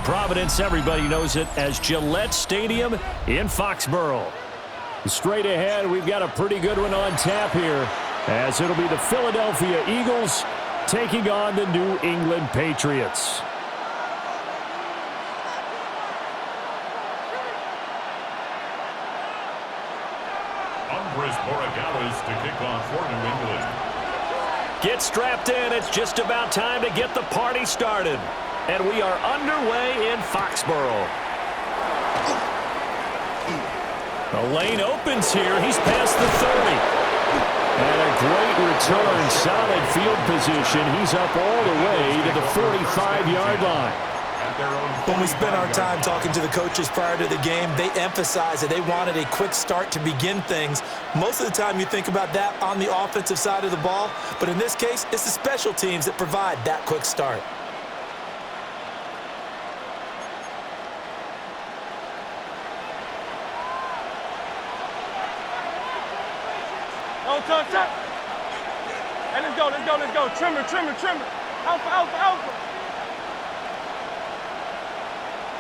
Providence. Everybody knows it as Gillette Stadium in Foxborough. Straight ahead, we've got a pretty good one on tap here, as it'll be the Philadelphia Eagles taking on the New England Patriots. Andres Borregales to kick off for New England. Get strapped in. It's just about time to get the party started. And we are underway in Foxborough. The lane opens here. He's past the 30. And a great return. Solid field position. He's up all the way to the 45-yard line. When we spent our time talking to the coaches prior to the game, they emphasized that they wanted a quick start to begin things. Most of the time you think about that on the offensive side of the ball, but in this case, it's the special teams that provide that quick start. No touch up. And let's go. Trimmer. Alpha.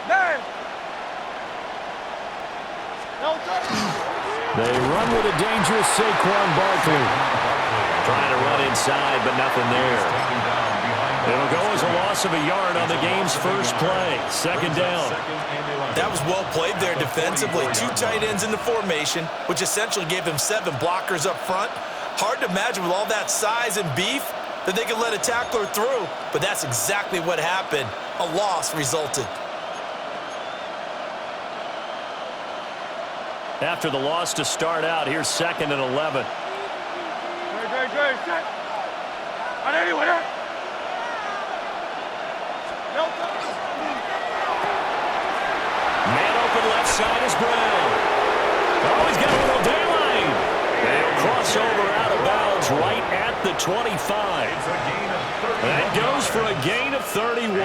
Dang. No touch. They run with a dangerous Saquon Barkley. Trying to run inside, but nothing there. It'll go as a loss of a yard on the game's first play. Second down. That was well played there defensively. 2 tight ends in the formation, which essentially gave them 7 blockers up front. Hard to imagine with all that size and beef that they could let a tackler through, but that's exactly what happened. A loss resulted. After the loss to start out, here's 2nd and 11. Great. Set. On anyone, huh? No touch. Man open left side is Brown. Oh, he's got a little daylight. They'll cross over out of bounds right at the 25. That goes for a gain of 31.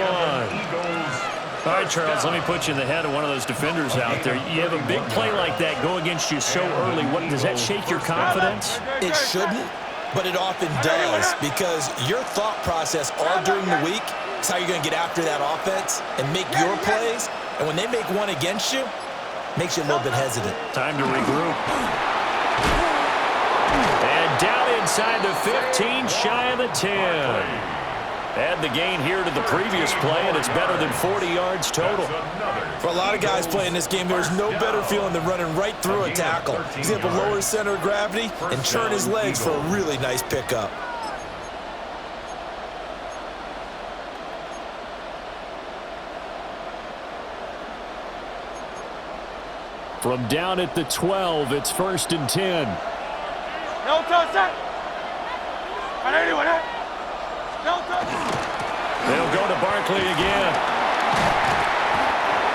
All right, Charles, let me put you in the head of one of those defenders out there. You have a big play like that go against you so early. What, does that shake your confidence? It shouldn't, but it often does, because your thought process all during the week is how you're going to get after that offense and make your plays. And when they make one against you, it makes you a little bit hesitant. Time to regroup. And down inside the 15, shy of the 10. Add the gain here to the previous play, and it's better than 40 yards total. For a lot of guys playing this game, there's no better feeling than running right through a tackle. He's able to lower his center of gravity and churn his legs for a really nice pickup. From down at the 12, it's 1st and 10. No touch up. On anyone, huh? No touch. They'll go to Barkley again.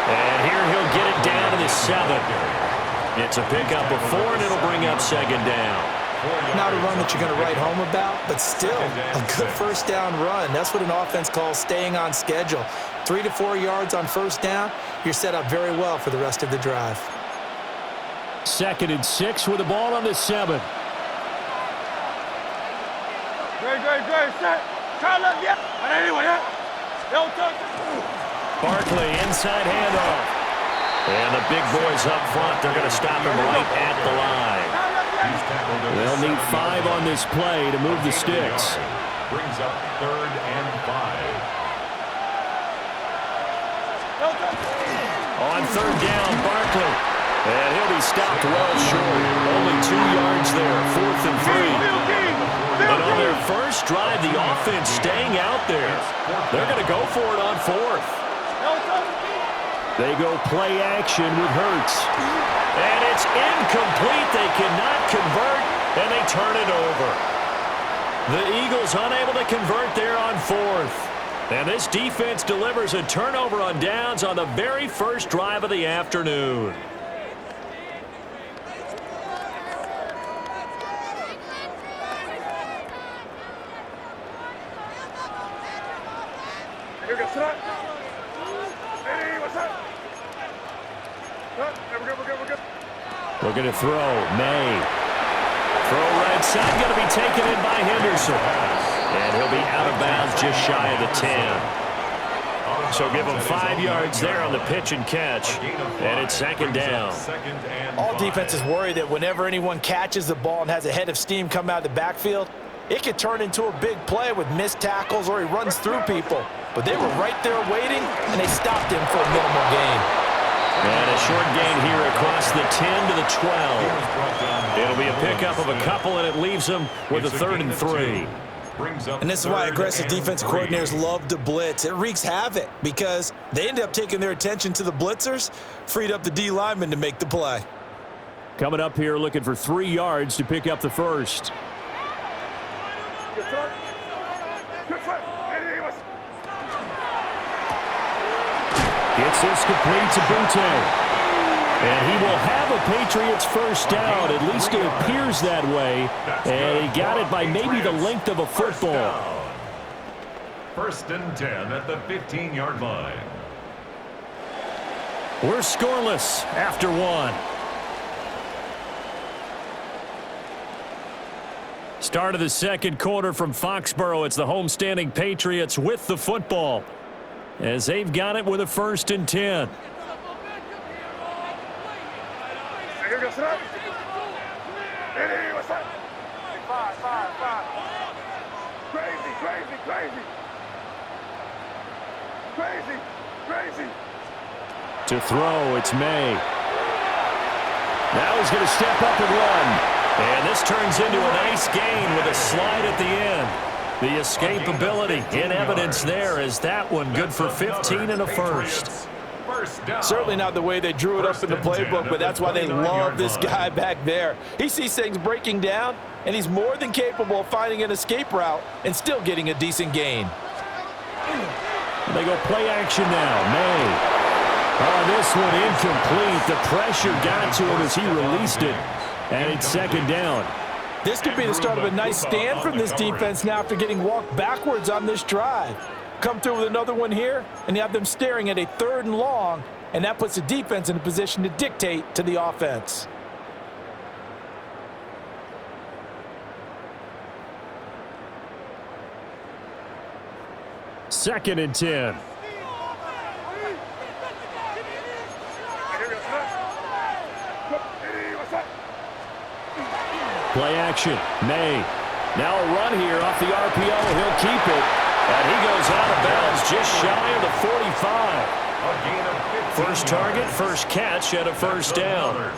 And here he'll get it down to the 7. It's a pickup of 4, and it'll bring up 2nd down. Not a run that you're going to write home about, but still a good first down run. That's what an offense calls staying on schedule. 3 to 4 yards on first down, you're set up very well for the rest of the drive. 2nd and 6 with the ball on the 7. Great. Set. Try to let on anyone, huh? No touch. Barkley, inside handoff. And the big boys up front, they're going to stop him right at the line. They'll need 5 on this play to move the sticks. Brings up 3rd and 5. On 3rd down, Barkley. And he'll be stopped well short. Only 2 yards there, 4th and 3. But on their first drive, the offense staying out there. They're going to go for it on 4th. They go play action with Hurts. And it's incomplete. They cannot convert, and they turn it over. The Eagles unable to convert there on 4th. And this defense delivers a turnover on downs on the very first drive of the afternoon. Looking to throw. May. Throw right side. Going to be taken in by Henderson. And he'll be out of bounds just shy of the 10. So give them 5 yards there on the pitch and catch. And it's second down. All defenses worry that whenever anyone catches the ball and has a head of steam come out of the backfield, it could turn into a big play with missed tackles or he runs through people. But they were right there waiting, and they stopped him for a minimal gain. And a short gain here across the 10 to the 12. It'll be a pickup of a couple, and it leaves them with a 3rd and 3. And this is why aggressive defensive coordinators love to blitz. It wreaks havoc because they end up taking their attention to the blitzers, freed up the D lineman to make the play. Coming up here looking for 3 yards to pick up the first. Gets this complete to Butte. And he will have a Patriots first down. At least it appears that way. And he got it by maybe the length of a football. 1st and 10 at the 15-yard line. We're scoreless after 1. Start of the second quarter from Foxborough. It's the homestanding Patriots with the football, as they've got it with a 1st and 10. Crazy. To throw, it's May. Now he's going to step up and run. And this turns into a nice gain with a slide at the end. The escapability in evidence there as that one good for 15 and a first. Certainly not the way they drew it up in the playbook, but that's why they love this guy back there. He sees things breaking down, and he's more than capable of finding an escape route and still getting a decent gain. They go play action now. May. This one incomplete. The pressure got to him as he released it, and it's second down. This could be the start of a nice stand from this defense now after getting walked backwards on this drive. Come through with another one here, and you have them staring at a 3rd and long, and that puts the defense in a position to dictate to the offense. Second and 10. Play action. May. Now a run here off the RPO. He'll keep it. And he goes out of bounds just shy of the 45. First target, first catch, and a first down.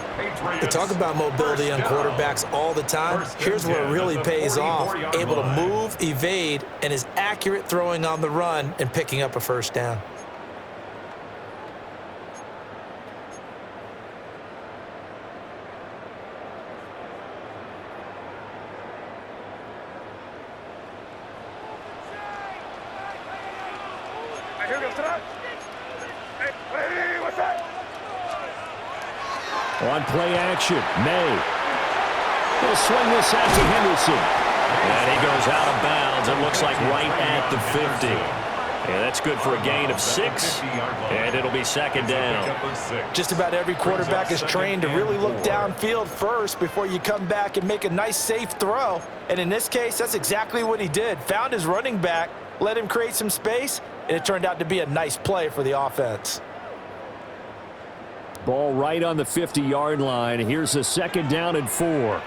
They talk about mobility on quarterbacks all the time. Here's where it really pays off. Able to move, evade, and is accurate throwing on the run and picking up a first down. On play action, May. He'll swing this out to Henderson. And he goes out of bounds. It looks like right at the 50. And that's good for a gain of 6. And it'll be second down. Just about every quarterback is trained to really look downfield first before you come back and make a nice, safe throw. And in this case, that's exactly what he did. Found his running back, let him create some space, and it turned out to be a nice play for the offense. Ball right on the 50-yard line. Here's a second down and 4.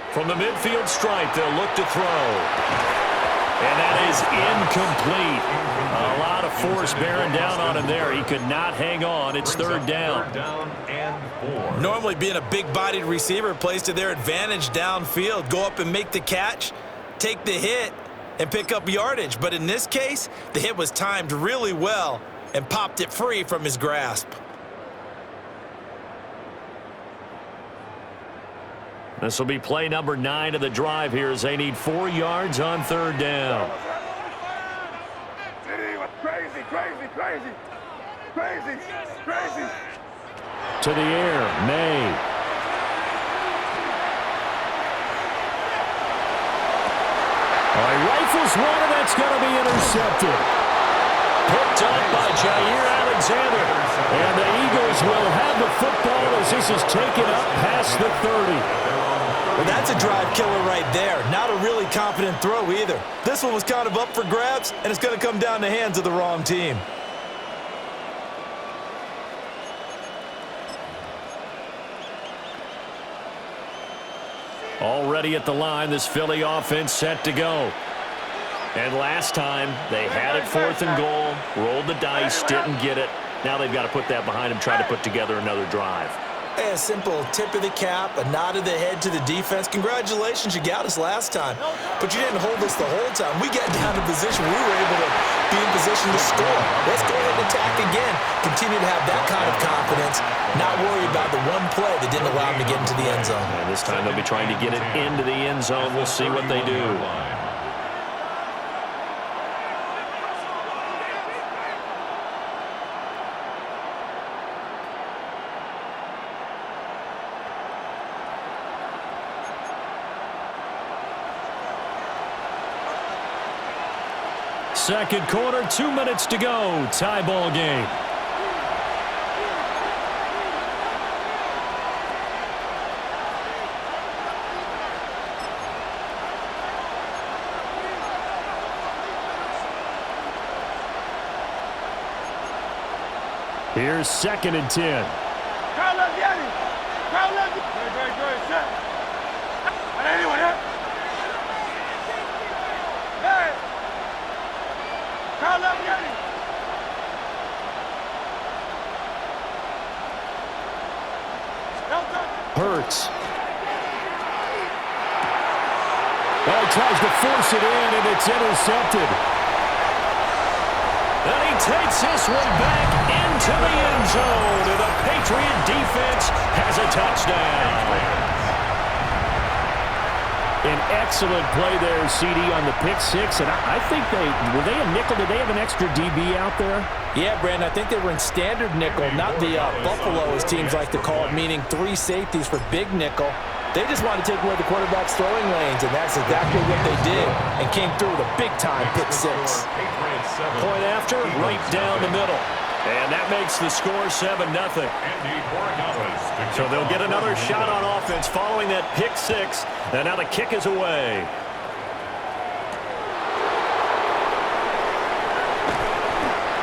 From the midfield stripe, they'll look to throw. And that is incomplete. A lot of force bearing down on him there. He could not hang on. It's third down. Normally being a big-bodied receiver plays to their advantage downfield. Go up and make the catch, take the hit, and pick up yardage. But in this case, the hit was timed really well and popped it free from his grasp. This will be play number 9 of the drive here as they need 4 yards on third down. Crazy. To the air, May. All right, rifles one, and that's going to be intercepted. Picked up by Jair Alexander. And the Eagles will have the football football as this is taken up past the 30. Well, that's a drive killer right there. Not a really confident throw either. This one was kind of up for grabs, and it's going to come down the hands of the wrong team. Already at the line, this Philly offense set to go. And last time, they had it 4th and goal, rolled the dice, didn't get it. Now they've got to put that behind them, try to put together another drive. A simple tip of the cap, a nod of the head to the defense. Congratulations, you got us last time. But you didn't hold us the whole time. We got down to position. We were able to be in position to score. Let's go ahead and attack again. Continue to have that kind of confidence. Not worry about the one play that didn't allow them to get into the end zone. And this time they'll be trying to get it into the end zone. We'll see what they do. Second quarter, 2 minutes to go. Tie ball game. Here's 2nd and 10. Crowd left Yanni. Crowd left. Good. Set. Anyone here? Hey. Crowd left Yanni. Hurts. Oh, tries to force it in, and it's intercepted. And he takes this one back into the end zone, and the Patriot defense has a touchdown. An excellent play there, CD, on the pick six, and I think were they a nickel? Did they have an extra DB out there? Yeah, Brandon, I think they were in standard nickel, not the Buffalo, as teams like to call it, meaning 3 safeties for big nickel. They just wanted to take away the quarterback's throwing lanes, and that's exactly what they did, and came through with a big-time pick six. Point after, right down the middle. And that makes the score 7-0. So they'll get another shot on offense following that pick six. And now the kick is away.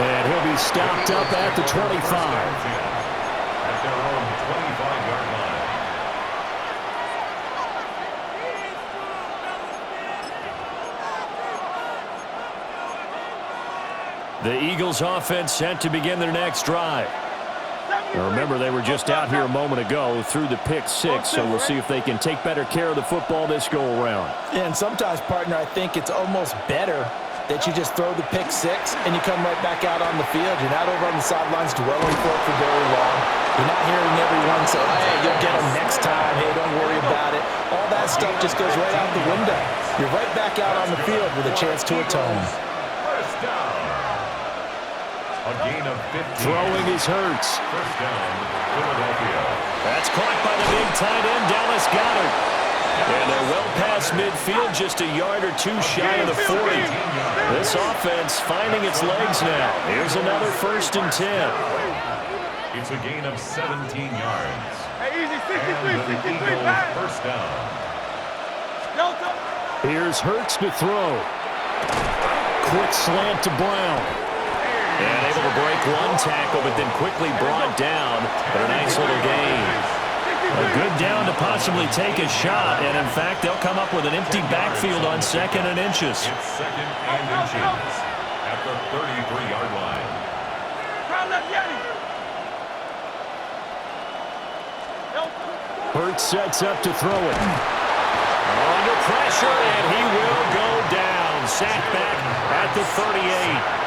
And he'll be stopped up at the 25. At their own 25-yard line. The Eagles offense set to begin their next drive. Now remember, they were just out here a moment ago through the pick six, so we'll see if they can take better care of the football this go-around. Yeah, and sometimes, partner, I think it's almost better that you just throw the pick six and you come right back out on the field. You're not over on the sidelines dwelling for it for very long. You're not hearing everyone say, hey, you'll get them next time. Hey, don't worry about it. All that stuff just goes right out the window. You're right back out on the field with a chance to atone. First down. A gain of 15. Throwing is Hurts. First down, Philadelphia. That's caught by the big tight end, Dallas Goedert. And they're well past midfield, just a yard or two shy of the 40. This offense finding its legs now. Here's another 1st and 10. It's a gain of 17 yards. Hey, easy, 63, And the 63, Eagles back. first down. Delta. Here's Hurts to throw. Quick slant to Brown. And able to break one tackle, but then quickly brought down. But a nice little gain. A good down to possibly take a shot. And, in fact, they'll come up with an empty backfield on 2nd and inches. It's 2nd and inches at the 33-yard line. Crowd left Yanni. Hurts sets up to throw it. Under pressure, and he will go down. Sacked back at the 38.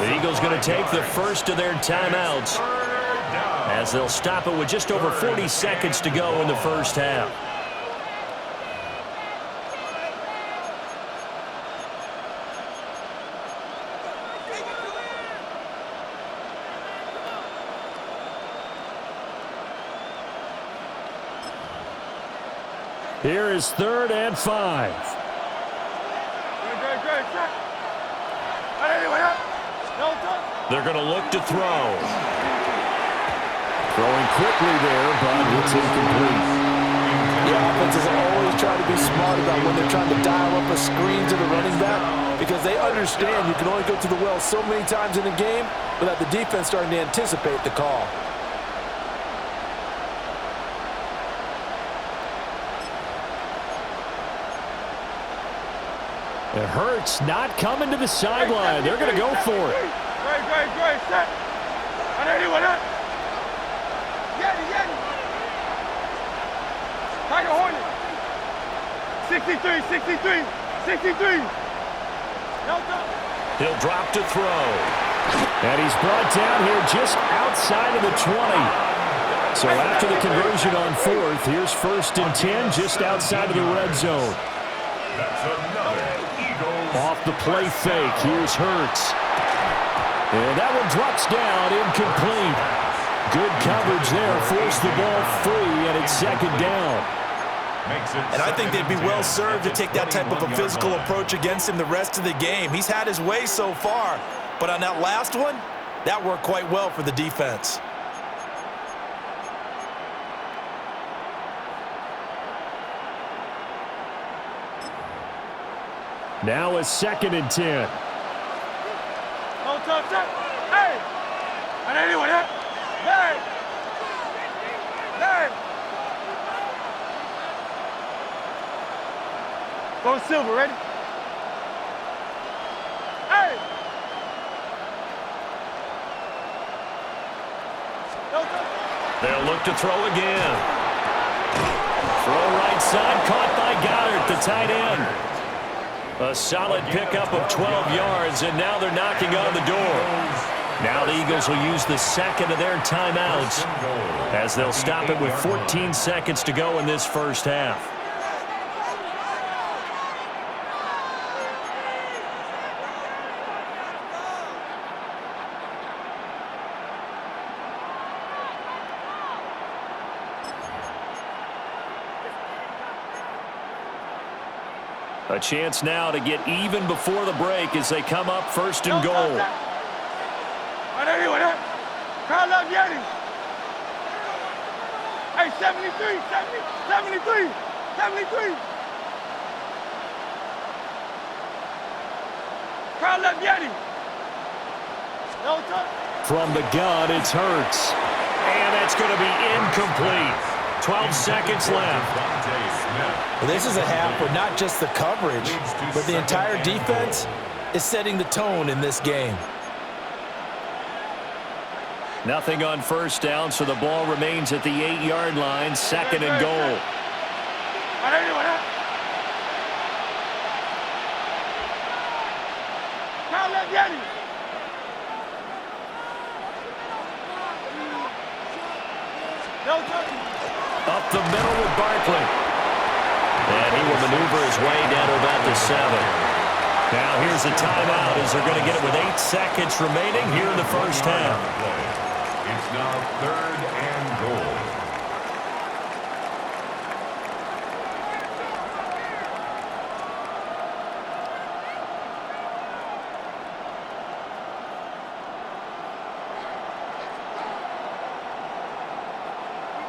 The Eagles going to take the first of their timeouts as they'll stop it with just over 40 seconds to go in the first half. Here is 3rd and 5. Great. Anyone here? Delta. They're going to look to throw. Throwing quickly there, but it's incomplete. Yeah, offenses always try to be smart about when they're trying to dial up a screen to the running back because they understand you can only go to the well so many times in a game without the defense starting to anticipate the call. It hurts not coming to the sideline. They're going to go for it. Great, set. I know anyone else. Yeti. Tiger Hornet. 63. No touch. He'll drop to throw. And he's brought down here just outside of the 20. So after the conversion on fourth, here's 1st and 10 just outside of the red zone. That's another Eagles. Off the play fake, here's Hurts. And that one drops down, incomplete. Good coverage there, forced the ball free, and it's 2nd down. And I think they'd be well served to take that type of a physical approach against him the rest of the game. He's had his way so far, but on that last one, that worked quite well for the defense. Now a 2nd and 10. No touch. Hey! I know anyone else. There. Go Silver, ready? Hey! No touch. They'll look to throw again. Throw right side, caught by Goddard, the tight end. A solid pickup of 12 yards, and now they're knocking on the door. Now the Eagles will use the 2nd of their timeouts as they'll stop it with 14 seconds to go in this first half. A chance now to get even before the break as they come up 1st and goal. I know anyone else. Carl up Yeti. Hey, 73. Carl up Yeti. No touch. From the gun, it's Hurts. And that's going to be incomplete. 12 seconds left. Well, this is a half where not just the coverage, but the entire defense is setting the tone in this game. Nothing on 1st down, so the ball remains at the 8-yard line, 2nd and goal. Up the middle with Barkley. And he will maneuver his way down to about the 7. Now here's a timeout as they're going to get it with 8 seconds remaining here in the first half. It's now 3rd and goal.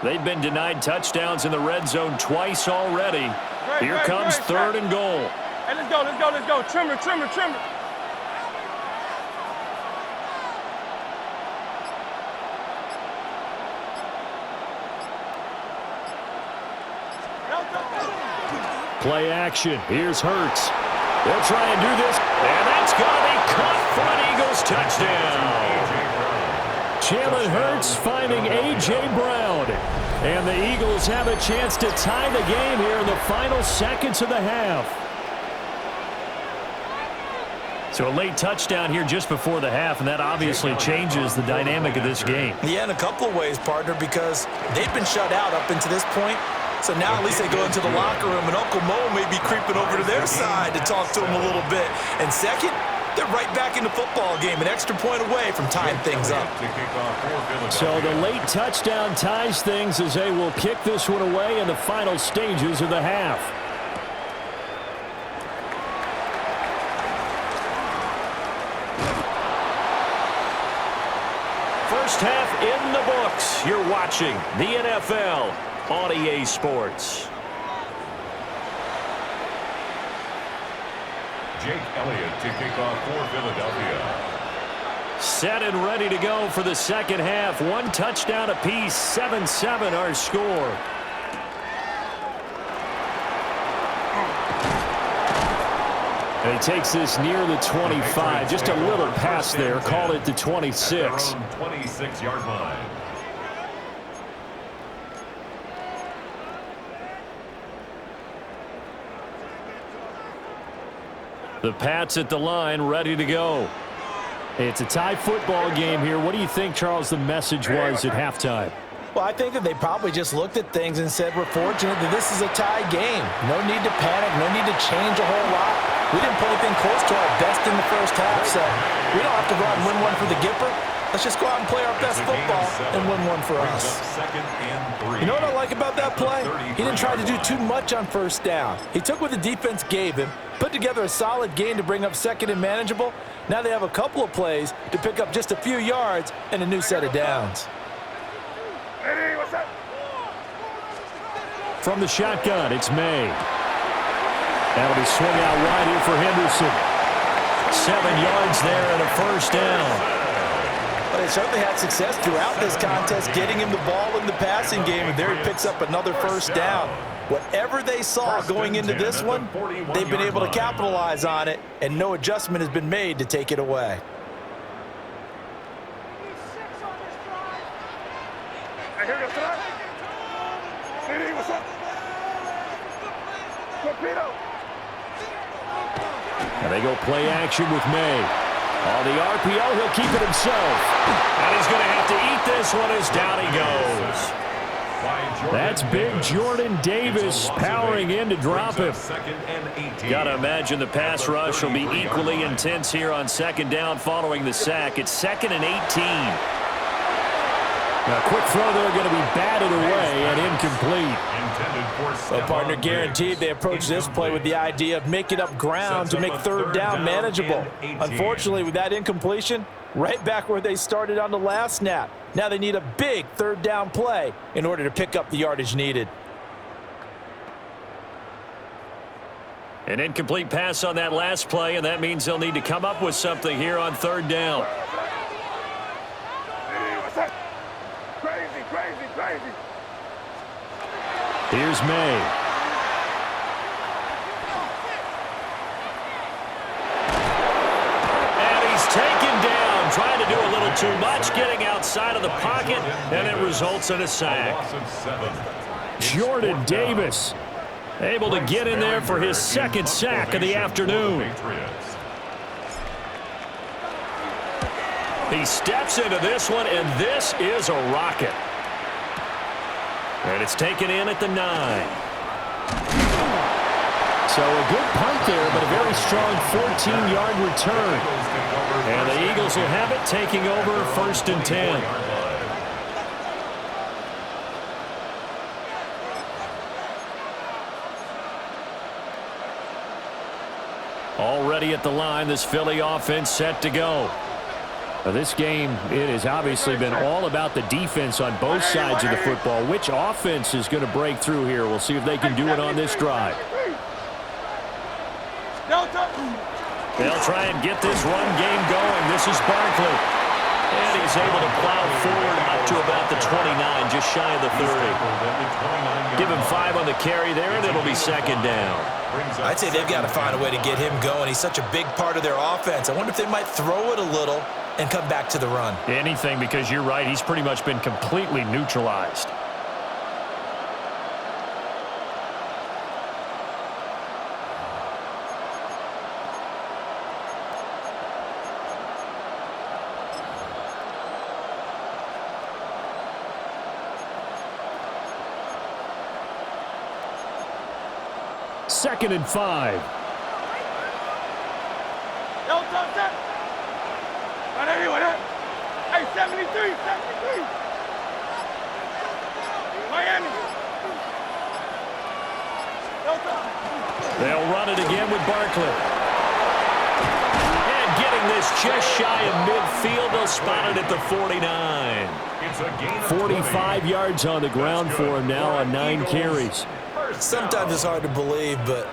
They've been denied touchdowns in the red zone twice already. Here comes 3rd and goal. Hey, let's go. Trimmer. Play action. Here's Hurts. They'll try and do this. And that's going to be caught for an Eagles touchdown. Jalen Hurts finding A.J. Brown. And the Eagles have a chance to tie the game here in the final seconds of the half. So a late touchdown here just before the half, and that obviously changes the dynamic of this game. Yeah, in a couple of ways, partner, because they've been shut out up until this point. So now at least they go into the locker room, and Uncle Mo may be creeping over to their side to talk to him a little bit. And second, they're right back in the football game, an extra point away from tying things up. So the late touchdown ties things as they will kick this one away in the final stages of the half. first half in the books. You're watching the NFL on EA Sports. Jake Elliott to kick off for Philadelphia. Set and ready to go for the second half. One touchdown apiece, 7-7 our score. And he takes this near the 25. Just a little pass there. Call it the 26. 26-yard line. The Pats at the line, ready to go. It's a tie football game here. What do you think, Charles, the message was at halftime? Well, I think that they probably just looked at things and said, we're fortunate that this is a tie game. No need to panic, no need to change a whole lot. We didn't play anything close to our best in the first half, so we don't have to go out and win one for the Gipper. Let's just go out and play our best football and win one for us. You know what I like about that play? He didn't try to do too much on first down. He took what the defense gave him, put together a solid game to bring up second and manageable. Now they have a couple of plays to pick up just a few yards and a new set of downs. From the shotgun, it's May. That'll be swung out wide here for Henderson. 7 yards there and a first down. But they certainly had success throughout this contest, getting him the ball in the passing game, and there he picks up another first down. Whatever they saw going into this one, they've been able to capitalize on it, and no adjustment has been made to take it away. And they go play action with May. On the RPO, he'll keep it himself. And he's going to have to eat this one as down he goes. That's big Jordan Davis powering in to drop him. Got to imagine the pass rush will be equally intense here on second down following the sack. It's 2nd and 18. Now, a quick throw there going to be batted away and incomplete. Well, partner, guaranteed they approach this play with the idea of making up ground to make third down manageable. Unfortunately, with that incompletion, right back where they started on the last snap. Now they need a big third down play in order to pick up the yardage needed. An incomplete pass on that last play, and that means they'll need to come up with something here on third down. Here's May. And he's taken down, trying to do a little too much, getting outside of the pocket, and it results in a sack. Jordan Davis able to get in there for his second sack of the afternoon. He steps into this one, and this is a rocket. And it's taken in at the 9. So a good punt there, but a very strong 14-yard return. And the Eagles will have it, taking over 1st and 10. Already at the line, this Philly offense set to go. This game, it has obviously been all about the defense on both sides of the football. Which offense is going to break through here? We'll see if they can do it on this drive. They'll try and get this run game going. This is Barkley. And he's able to plow forward up to about the 29, just shy of the 30. Give him 5 on the carry there, and it'll be second down. I'd say they've got to find a way to get him going. He's such a big part of their offense. I wonder if they might throw it a little and come back to the run. Anything, because you're right. He's pretty much been completely neutralized. Second and 5. Hey, 73, 73. Miami. They'll run it again with Barkley. And getting Getting this just shy of midfield. They'll spot it at the 49. It's a gain of 45 yards on the ground for him now on 9 carries. Sometimes it's hard to believe, but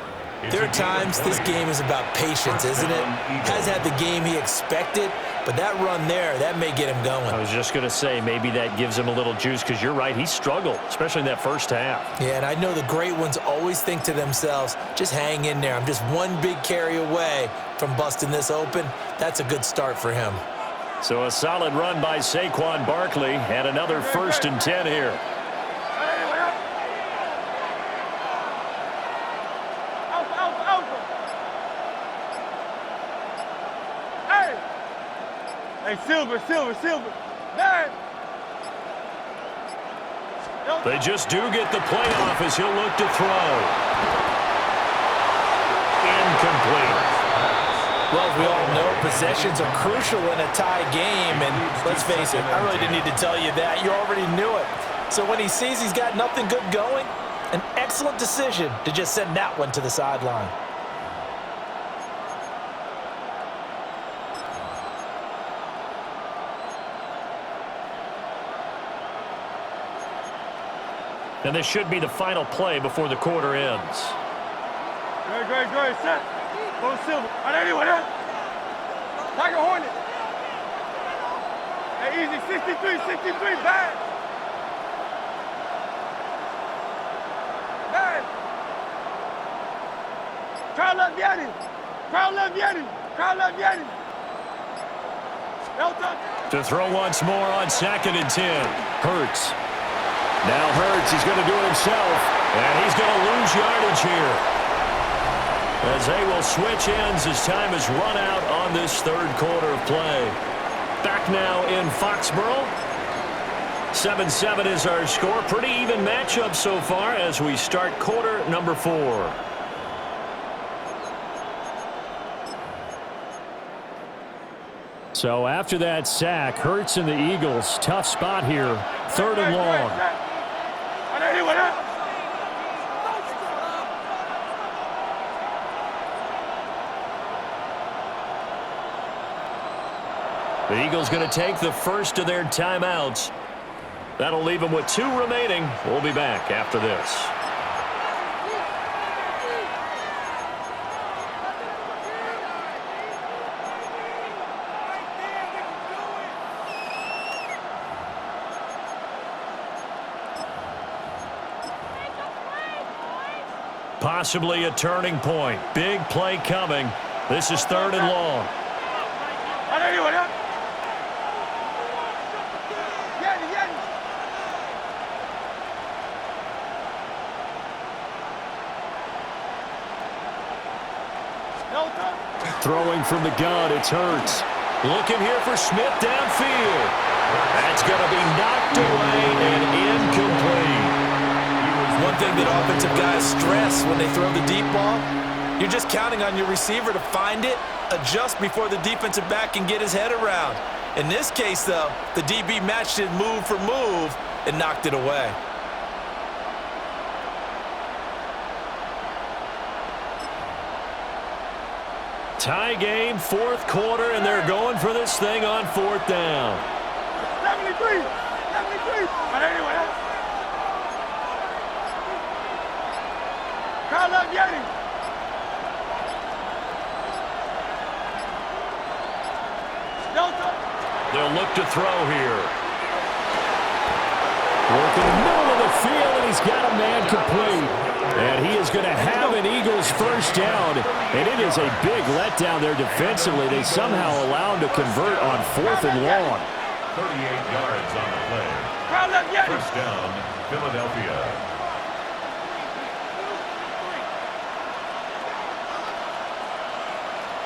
there are times this game is about patience, isn't it? Has had the game he expected, but that run there, that may get him going. I was just going to say, maybe that gives him a little juice, because you're right, he struggled, especially in that first half. Yeah, and I know the great ones always think to themselves, just hang in there. I'm just one big carry away from busting this open. That's a good start for him. So a solid run by Saquon Barkley, and another 1st and 10 here. Hey, Silver. Man. They just do get the play off as he'll look to throw. Incomplete. Well, as we all know, possessions are crucial in a tie game, and let's face it, I really didn't need to tell you that. You already knew it. So when he sees he's got nothing good going, an excellent decision to just send that one to the sideline. And this should be the final play before the quarter ends. Great. Set. Go Silver. Anyway, Tiger Hornet. Hey, easy. 63. Bad. Crowd left Yeti. To throw once more on 2nd and 10. Hurts. Now Hurts, he's going to do it himself, and he's going to lose yardage here, as they will switch ends as time has run out on this 3rd quarter of play. Back now in Foxborough. 7-7 is our score. Pretty even matchup so far as we start quarter number 4. So after that sack, Hurts and the Eagles, tough spot here, 3rd and long. The Eagles going to take the first of their timeouts. That'll leave them with 2 remaining. We'll be back after this. Possibly a turning point. Big play coming. This is 3rd and long. Throwing from the gun, it's Hurts. Looking here for Smith downfield. That's going to be knocked away and incomplete. One thing that offensive guys stress when they throw the deep ball, you're just counting on your receiver to find it, adjust before the defensive back can get his head around. In this case, though, the DB matched it move for move and knocked it away. Tie game, 4th quarter, and they're going for this thing on 4th down. 73. Crowd left Yeti. They'll look to throw here. Working in the middle of the field, and he's got a man complete. And he is going to have an Eagles 1st down. And it is a big letdown there defensively. They somehow allow him to convert on 4th and long. 38 yards on the play. 1st down, Philadelphia.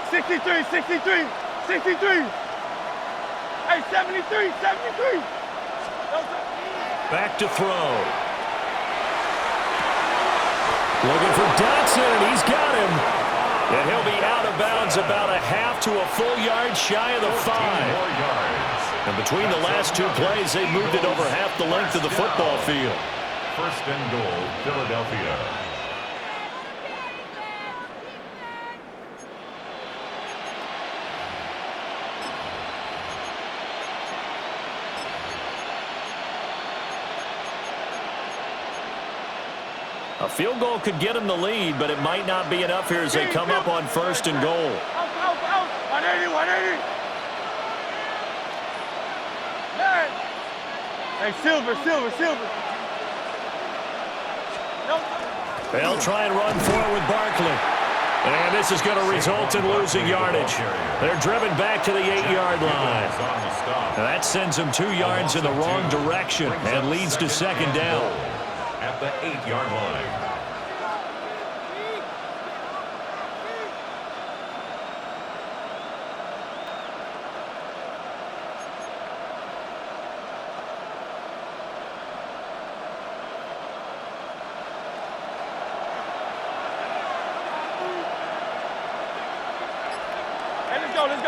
$63. Hey, 73. Back to throw. Looking for Dotson, and he's got him. And he'll be out of bounds about a half to a full yard shy of the 5. And between the last 2 plays, they moved it over half the length of the football field. 1st and goal, Philadelphia. A field goal could get them the lead, but it might not be enough here as they come up on 1st and goal. Out. 180. Man. Hey, Silver. No. They'll try and run forward with Barkley. And this is going to result in losing yardage. They're driven back to the 8-yard line. And that sends them 2 yards in the wrong direction and leads to 2nd down. At the 8-yard line.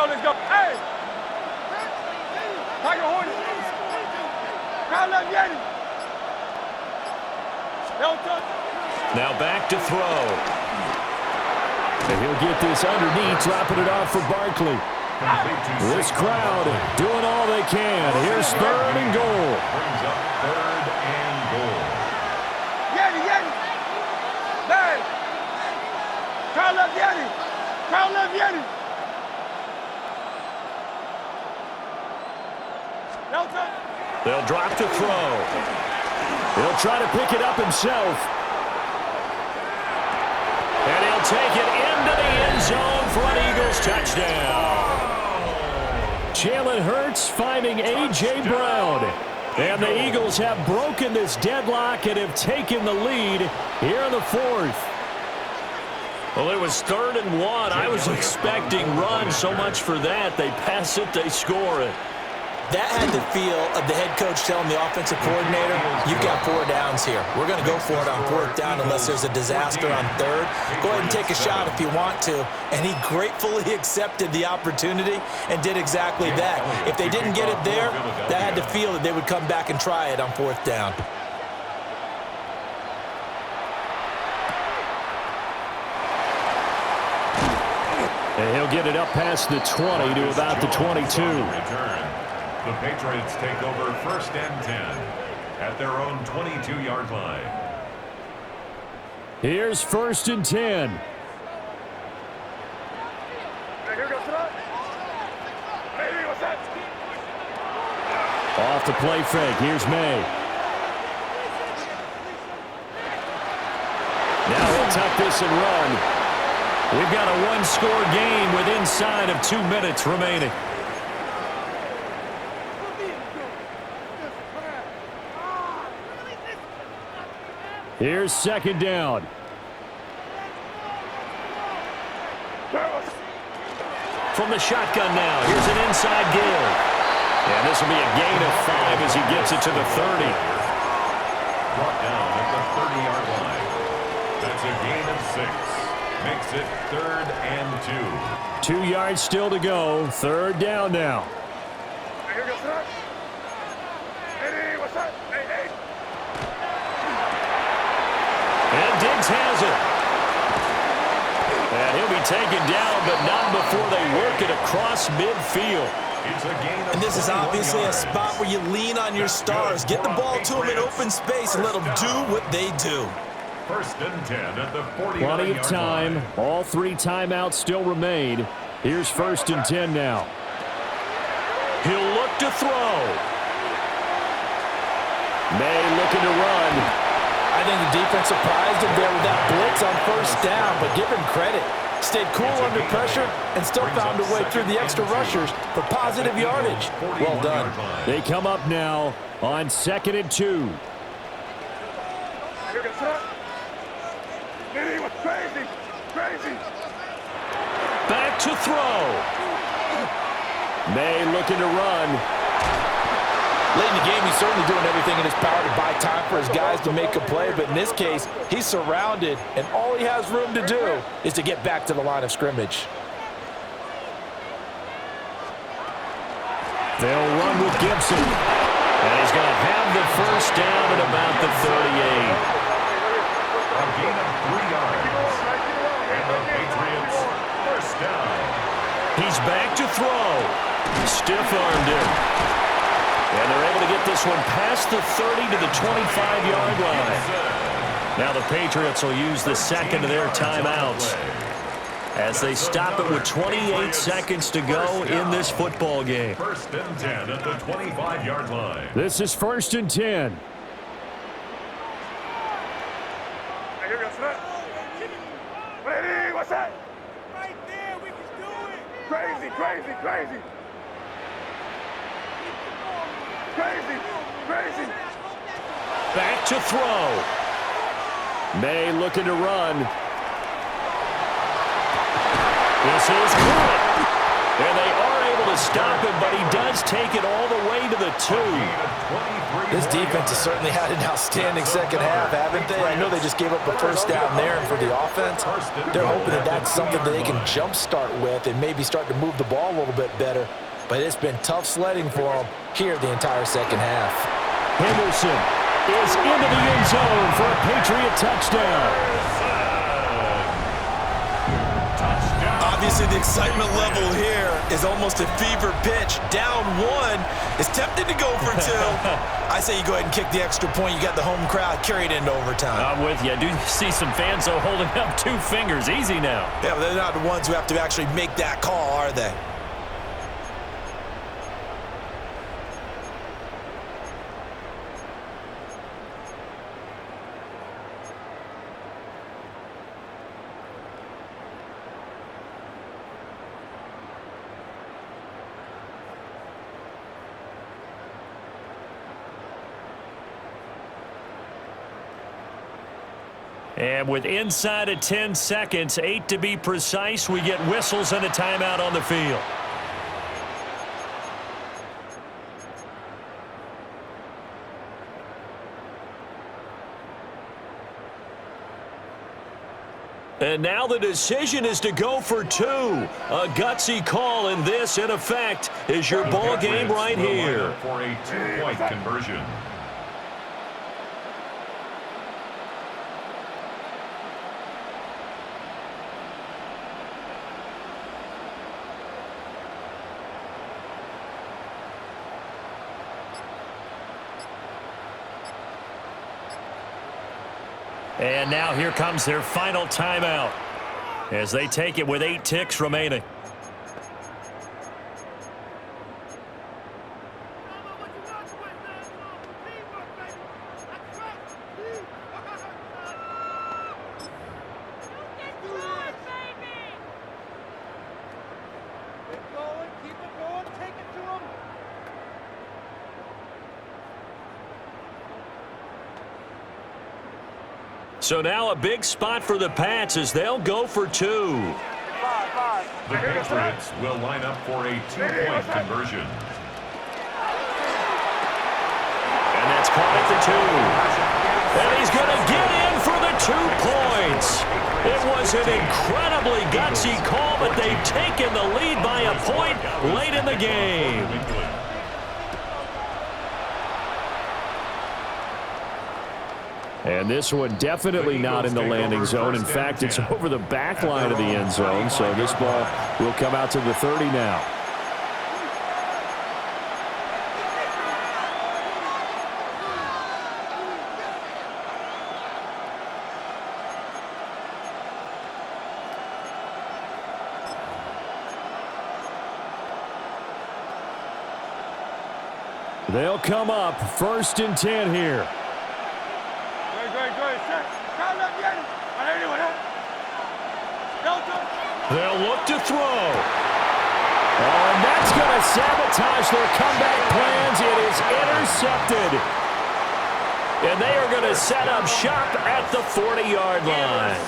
Let's go. Hey! Tiger Hornet. Crowd left Yeti. Now back to throw. And he'll get this underneath, dropping it off for Barkley. This crowd doing all they can. Here's 3rd and goal. Brings up 3rd and goal. Yeti. Man. Crowd left Yeti. They'll drop to throw. He'll try to pick it up himself. And he'll take it into the end zone for an Eagles touchdown. Jalen Hurts finding A.J. Brown. And the Eagles have broken this deadlock and have taken the lead here in the 4th. Well, it was 3rd and 1. I was expecting run, so much for that. They pass it, they score it. That had the feel of the head coach telling the offensive coordinator, you've got 4 downs here. We're going to go for it on 4th down unless there's a disaster on 3rd. Go ahead and take a shot if you want to. And he gratefully accepted the opportunity and did exactly that. If they didn't get it there, that had the feel that they would come back and try it on 4th down. And he'll get it up past the 20 to about the 22. The Patriots take over 1st and 10 at their own 22-yard line. Here's 1st and 10. Off the play fake. Here's May. Now he'll tuck this and run. We've got a 1-score game with inside of 2 minutes remaining. Here's 2nd down. From the shotgun now. Here's an inside give. And this will be a gain of 5 as he gets it to the 30. Brought down at the 30-yard line. That's a gain of 6. Makes it 3rd and 2. 2 yards still to go. 3rd down now. And Diggs has it. And he'll be taken down, but not before they work it across midfield. And this is obviously a spot where you lean on your stars. Get the ball to them in open space and let them do what they do. 1st and 10 at the 40-yard line. Plenty of time. All 3 timeouts still remain. Here's 1st and 10 now. He'll look to throw. May looking to run. I think the defense surprised him there with that blitz on 1st down, but give him credit. Stayed cool under pressure and still found a way through the extra rushers for positive yardage. Well done. They come up now on 2nd and 2. Back to throw. May looking to run. Late in the game, he's certainly doing everything in his power to buy time for his guys to make a play, but in this case, he's surrounded, and all he has room to do is to get back to the line of scrimmage. They'll run with Gibson, and he's going to have the 1st down at about the 38. A gain of 3 yards, and the Patriots 1st down. He's back to throw. Stiff-armed him. And they're able to get this one past the 30 to the 25-yard line. Now the Patriots will use the second of their timeouts as they stop it with 28 seconds to go in this football game. First and 10 at the 25-yard line. This is 1st and 10. Ready, what's that? Right there, we can do it. Crazy, crazy, crazy. Crazy, crazy. Back to throw. May looking to run. This is good. And they are able to stop him, but he does take it all the way to the 2. This defense has certainly had an outstanding second half, haven't they? I know they just gave up a first down there, and for the offense, they're hoping that that's something that they can jumpstart with and maybe start to move the ball a little bit better. But it's been tough sledding for them here the entire second half. Henderson is into the end zone for a Patriot touchdown. Obviously, the excitement level here is almost a fever pitch. Down 1 is tempted to go for 2. I say you go ahead and kick the extra point. You got the home crowd, carry it into overtime. I'm with you. I do see some fans, though, holding up 2 fingers. Easy now. Yeah, but they're not the ones who have to actually make that call, are they? And with inside of 10 seconds, 8 to be precise, we get whistles and a timeout on the field. And now the decision is to go for 2. A gutsy call, and this, in effect, is your ball game right here. For a 2-point conversion. And now here comes their final timeout as they take it with 8 ticks remaining. So now a big spot for the Pats as they'll go for 2. The Patriots will line up for a 2-point conversion. And that's caught at the 2. And he's going to get in for the 2 points. It was an incredibly gutsy call, but they've taken the lead by a point late in the game. And this one definitely not in the landing zone. In fact, it's over the back line of the end zone. So this ball will come out to the 30 now. They'll come up 1st and 10 here. They'll look to throw. Oh, and that's going to sabotage their comeback plans. It is intercepted. And they are going to set up shop at the 40-yard line.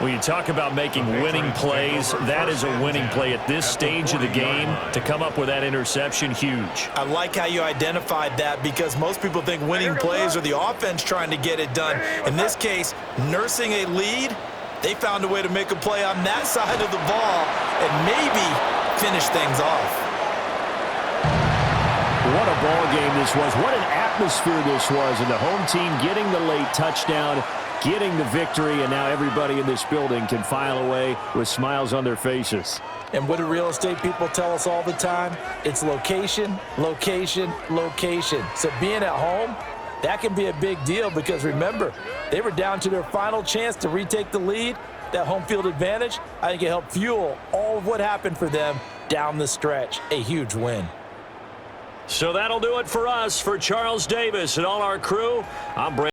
When you talk about making winning plays, that is a winning play at this stage of the game. To come up with that interception, huge. I like how you identified that because most people think winning plays are the offense trying to get it done. In this case, nursing a lead, they found a way to make a play on that side of the ball and maybe finish things off. What a ball game this was. What an atmosphere this was. And the home team getting the late touchdown, getting the victory, and now everybody in this building can file away with smiles on their faces. And what do real estate people tell us all the time? It's location, location, location. So being at home, That can be a big deal because, remember, they were down to their final chance to retake the lead. That home field advantage, I think it helped fuel all of what happened for them down the stretch. A huge win. So that'll do it for us. For Charles Davis and all our crew, I'm Brandon.